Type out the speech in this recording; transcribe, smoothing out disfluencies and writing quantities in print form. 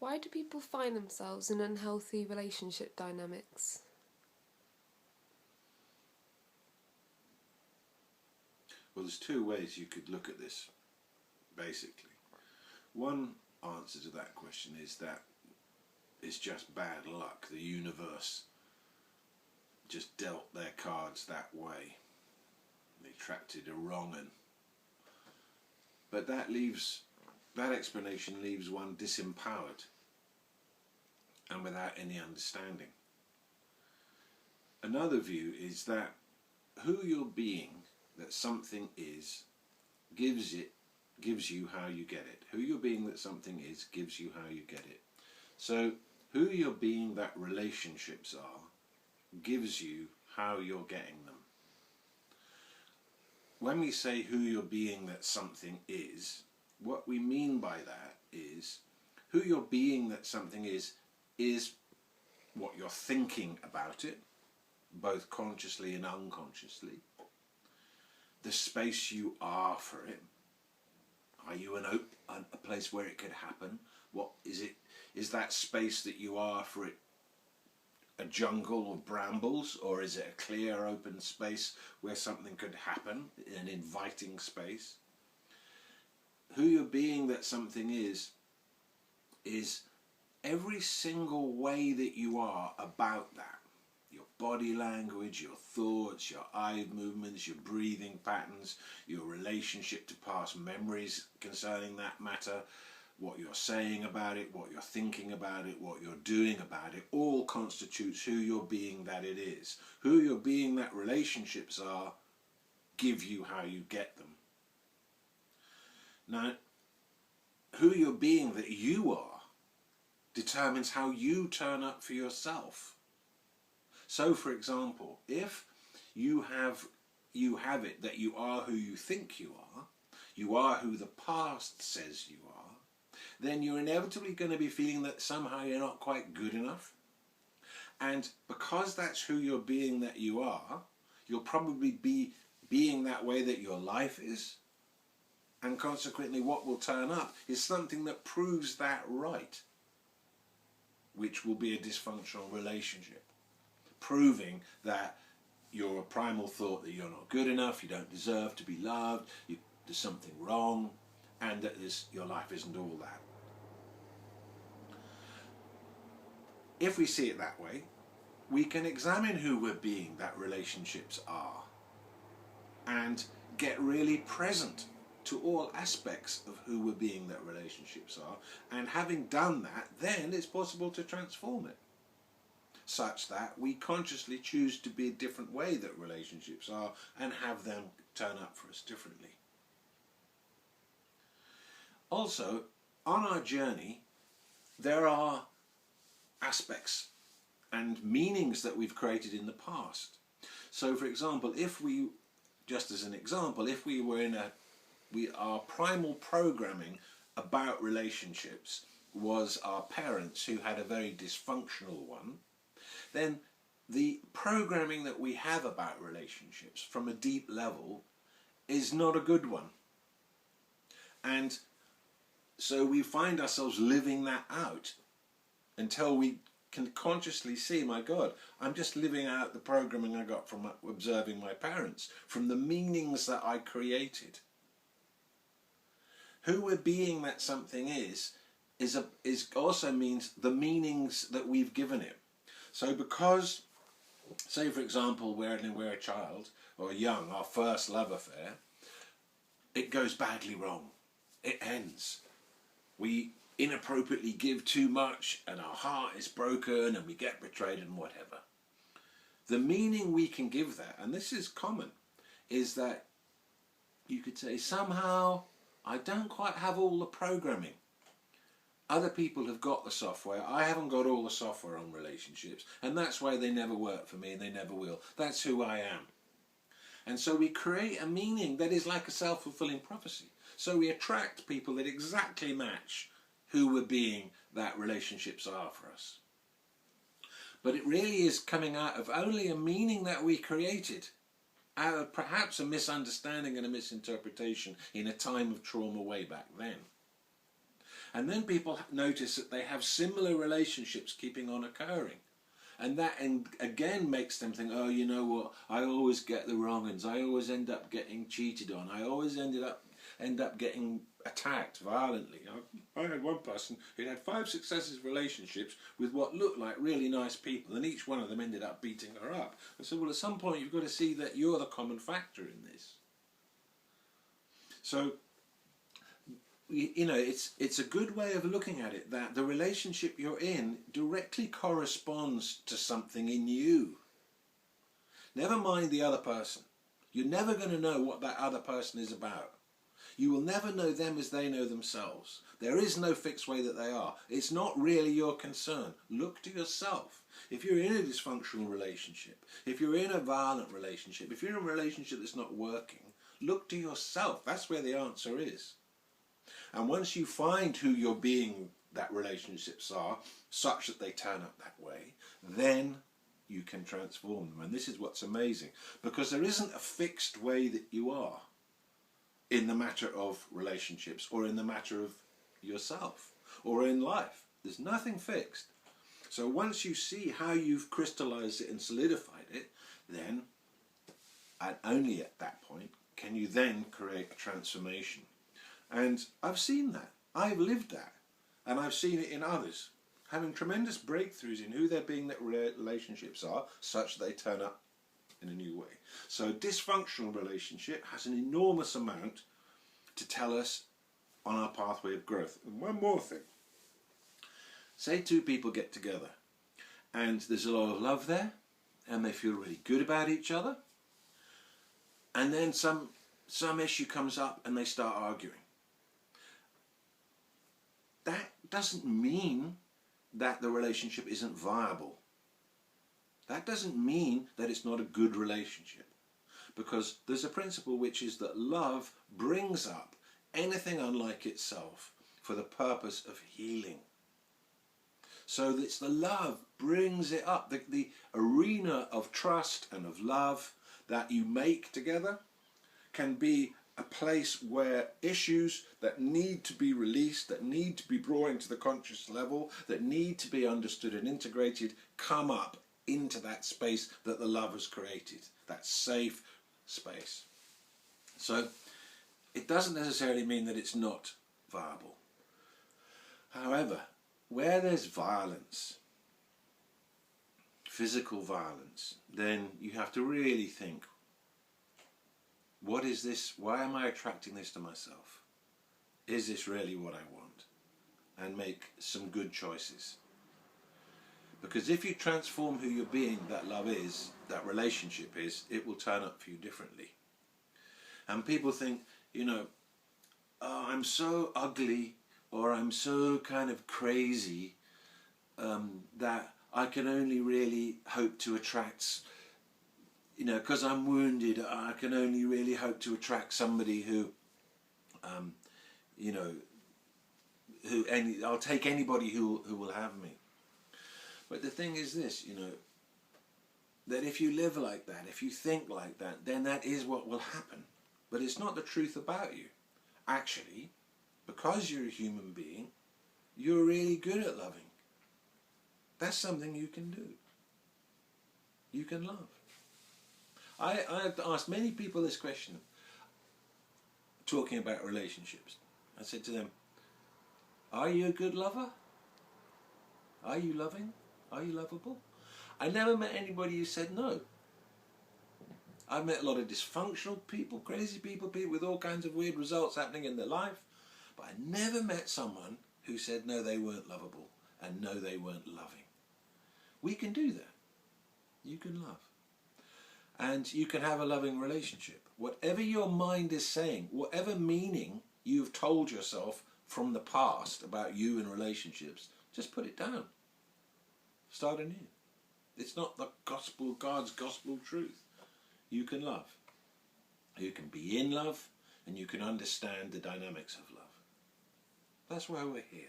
Why do people find themselves in unhealthy relationship dynamics? Well, there's two ways you could look at this, basically. One answer to that question is that it's just bad luck. The universe just dealt their cards that way. They attracted a wrong un. But that explanation leaves one disempowered and without any understanding. Another view is that who you're being, that something is, gives you how you get it. Who you're being that something is gives you how you get it. So who you're being that relationships are gives you how you're getting them. When we say who you're being that something is, what we mean by that is who you're being that something is what you're thinking about it, both consciously and unconsciously. The space you are for it. Are you a place where it could happen? What is it? Is that space that you are for it a jungle of brambles, or is it a clear open space where something could happen, an inviting space? Who you're being that something is every single way that you are about that. Your body language, your thoughts, your eye movements, your breathing patterns, your relationship to past memories concerning that matter, what you're saying about it, what you're thinking about it, what you're doing about it, all constitutes who you're being that it is. Who you're being that relationships are give you how you get them. Now, who you're being that you are determines how you turn up for yourself. So, for example, if you have it that you are who you think you are who the past says you are, then you're inevitably going to be feeling that somehow you're not quite good enough. And because that's who you're being that you are, you'll probably be being that way that your life is. And consequently, what will turn up is something that proves that right, which will be a dysfunctional relationship, proving that you're a primal thought that you're not good enough, you don't deserve to be loved, there's something wrong, and that your life isn't all that. If we see it that way, we can examine who we're being that relationships are and get really present to all aspects of who we're being that relationships are, and having done that, then it's possible to transform it such that we consciously choose to be a different way that relationships are and have them turn up for us differently. Also, on our journey, there are aspects and meanings that we've created in the past. So, for example, if we were in our primal programming about relationships was our parents who had a very dysfunctional one, then the programming that we have about relationships from a deep level is not a good one. And so we find ourselves living that out until we can consciously see, my God, I'm just living out the programming I got from observing my parents, from the meanings that I created. Who we're being that something is also means the meanings that we've given it. So because, say for example, we're a child or young, our first love affair, it goes badly wrong. It ends. We inappropriately give too much and our heart is broken and we get betrayed and whatever. The meaning we can give that, and this is common, is that you could say, somehow I don't quite have all the programming. Other people have got the software. I haven't got all the software on relationships, and that's why they never work for me and they never will. That's who I am. And so we create a meaning that is like a self-fulfilling prophecy. So we attract people that exactly match who we're being that relationships are for us. But it really is coming out of only a meaning that we created, out of perhaps a misunderstanding and a misinterpretation in a time of trauma way back then. And then people notice that they have similar relationships keeping on occurring. And that again makes them think, oh, you know what, I always get the wrong ones. I always end up getting cheated on. I always end up getting attacked violently. I had one person who had 5 successive relationships with what looked like really nice people, and each one of them ended up beating her up. I said, well, at some point you've got to see that you're the common factor in this. So, you know, it's a good way of looking at it, that the relationship you're in directly corresponds to something in you. Never mind the other person. You're never going to know what that other person is about. You will never know them as they know themselves. There is no fixed way that they are. It's not really your concern. Look to yourself. If you're in a dysfunctional relationship, if you're in a violent relationship, if you're in a relationship that's not working, look to yourself. That's where the answer is. And once you find who you're being that relationships are, such that they turn up that way, then you can transform them. And this is what's amazing, because there isn't a fixed way that you are in the matter of relationships, or in the matter of yourself, or in life. There's nothing fixed. So once you see how you've crystallized it and solidified it, then, and only at that point, can you then create a transformation. And I've seen that. I've lived that. And I've seen it in others, having tremendous breakthroughs in who their being that relationships are, such that they turn up in a new way. So a dysfunctional relationship has an enormous amount to tell us on our pathway of growth. And one more thing. Say 2 people get together and there's a lot of love there and they feel really good about each other, and then some issue comes up and they start arguing. That doesn't mean that the relationship isn't viable. That doesn't mean that it's not a good relationship. Because there's a principle which is that love brings up anything unlike itself for the purpose of healing. So it's the love brings it up. The arena of trust and of love that you make together can be a place where issues that need to be released, that need to be brought into the conscious level, that need to be understood and integrated, come up into that space that the love has created, that safe space. So it doesn't necessarily mean that it's not viable. However, where there's violence, physical violence, then you have to really think, what is this? Why am I attracting this to myself? Is this really what I want? And make some good choices. Because if you transform who you're being, that love is, that relationship is, it will turn up for you differently. And people think, you know, oh, I'm so ugly, or I'm so kind of crazy that I can only really hope to attract, you know, because I'm wounded, I can only really hope to attract somebody who, you know, I'll take anybody who will have me. But the thing is this, you know, that if you live like that, if you think like that, then that is what will happen. But it's not the truth about you. Actually, because you're a human being, you're really good at loving. That's something you can do. You can love. I've asked many people this question, talking about relationships. I said to them, are you a good lover? Are you loving? Are you lovable? I never met anybody who said no. I've met a lot of dysfunctional people, crazy people, people with all kinds of weird results happening in their life, but I never met someone who said no, they weren't lovable, and no, they weren't loving. We can do that. You can love. And you can have a loving relationship. Whatever your mind is saying, whatever meaning you've told yourself from the past about you and relationships, just put it down. Start anew. It's not the gospel, God's gospel truth. You can love. You can be in love, and you can understand the dynamics of love. That's why we're here.